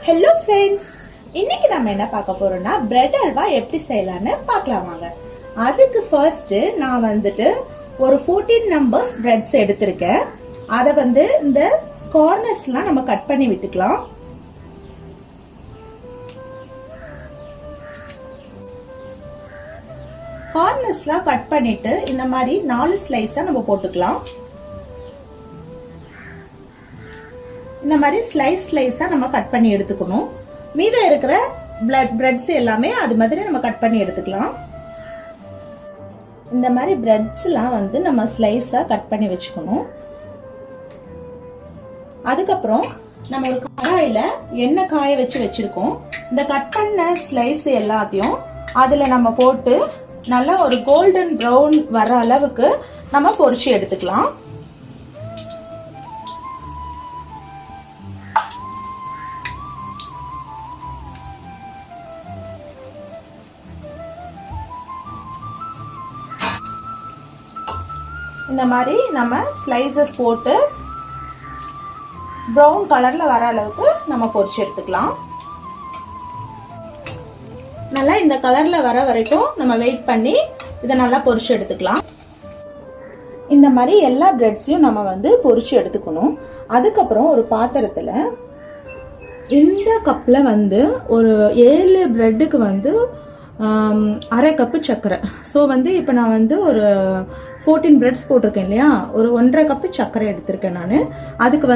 Hello friends, இன்னைக்கு நம்ம என்ன பார்க்க போறோம்னா பிரெட் அல்வா எப்படி செய்யலாம்னு பார்க்கலாம் வாங்க. அதுக்கு ஃபர்ஸ்ட் நான் ஒரு 14 நம்பர்ஸ் பிரெட்ஸ் எடுத்திருக்கேன். அதை இந்த கார்னர்ஸ்லாம் நம்ம கட் பண்ணி விட்டுக்கலாம். கார்னர்ஸ்லாம் கட் பண்ணிட்டு இந்த மாதிரி 4 ஸ்லைஸா நம்ம போட்டுக்கலாம். இந்த மாதிரி ஸ்லைஸா நம்ம கட் பண்ணி எடுத்துக்கணும். மீதம் இருக்கிற பிரெட்ஸ் எல்லாமே அது மாதிரி நம்ம கட் பண்ணி எடுத்துக்கலாம். இந்த மாதிரி பிரெட்ஸ் எல்லாம் நம்ம ஸ்லைஸா கட் பண்ணி வச்சுக்கணும். அதுக்கப்புறம் நம்ம ஒரு கடாயில எண்ணெய் காய வச்சிருக்கோம். இந்த கட் பண்ண ஸ்லைஸ் எல்லாத்தையும் அதுல நம்ம போட்டு நல்லா ஒரு கோல்டன் ப்ரௌன் வர அளவுக்கு நம்ம பொரிச்சு எடுத்துக்கலாம். இந்த மாதிரி நம்ம ஸ்லைசஸ் போட்டு ப்ரௌன் கலர்ல வர அளவுக்கு நம்ம பொரிச்சு எடுத்துக்கலாம். நல்லா இந்த கலர்ல வர வரைக்கும் நம்ம வெயிட் பண்ணி இதை நல்லா பொரிச்சு எடுத்துக்கலாம். இந்த மாதிரி எல்லா பிரெட்ஸையும் நம்ம பொரிச்சு எடுத்துக்கணும். அதுக்கப்புறம் ஒரு பாத்திரத்துல இந்த கப்ல ஒரு 7 பிரெட்டுக்கு அரை கப்பு சர்க்கரை. ஸோ இப்போ நான் ஒரு 14 பிரெட்ஸ் போட்டிருக்கேன் இல்லையா, ஒரு 1.5 கப்பு சர்க்கரை எடுத்திருக்கேன் நான். அதுக்கு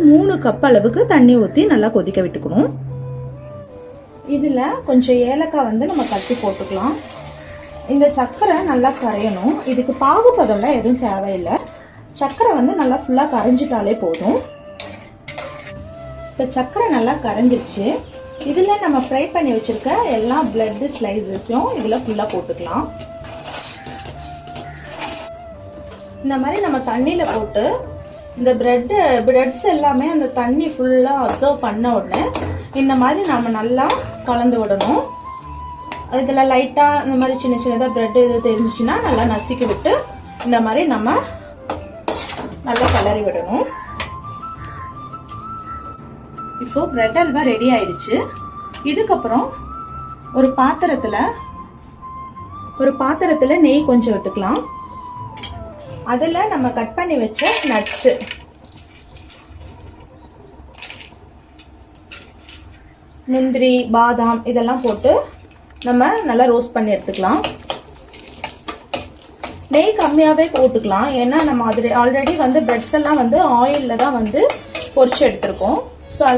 3 கப் அளவுக்கு தண்ணி ஊற்றி நல்லா கொதிக்க விட்டுக்கணும். இதில் கொஞ்சம் ஏலக்காய் நம்ம தட்டி போட்டுக்கலாம். இந்த சர்க்கரை நல்லா கரையணும். இதுக்கு பாகுபதம்லாம் எதுவும் தேவையில்லை. சர்க்கரை நல்லா ஃபுல்லாக கரைஞ்சிட்டாலே போதும். இப்போ சர்க்கரை நல்லா கரைஞ்சிருச்சு. இதில் நம்ம ஃப்ரை பண்ணி வச்சிருக்க எல்லா பிரெட் ஸ்லைசஸையும் இதில் ஃபுல்லாக போட்டுக்கலாம். இந்த மாதிரி நம்ம தண்ணியில் போட்டு இந்த பிரெட்ஸ் எல்லாமே அந்த தண்ணி ஃபுல்லாக அப்சர்வ் பண்ண உடனே இந்த மாதிரி நம்ம நல்லா கலந்து விடணும். இதில் லைட்டாக இந்த மாதிரி சின்ன சின்னதாக பிரெட் இது தெரிஞ்சிச்சுன்னா நல்லா நசுக்கி விட்டு இந்த மாதிரி நம்ம நல்லா கிளறி விடணும். இப்போ பிரெட் அல்வா ரெடி ஆயிடுச்சு. இதுக்கப்புறம் ஒரு பாத்திரத்துல நெய் கொஞ்சம் விட்டுக்கலாம். அதுல நம்ம கட் பண்ணி வச்ச நட்ஸ், முந்திரி, பாதாம் இதெல்லாம் போட்டு நம்ம நல்லா ரோஸ்ட் பண்ணி எடுத்துக்கலாம். நெய் கம்மியாவே போட்டுக்கலாம். ஏன்னா நம்ம ஆல்ரெடி பிரெட்ஸ் எல்லாம் ஆயில்ல தான் பொரிச்சு எடுத்திருக்கோம்.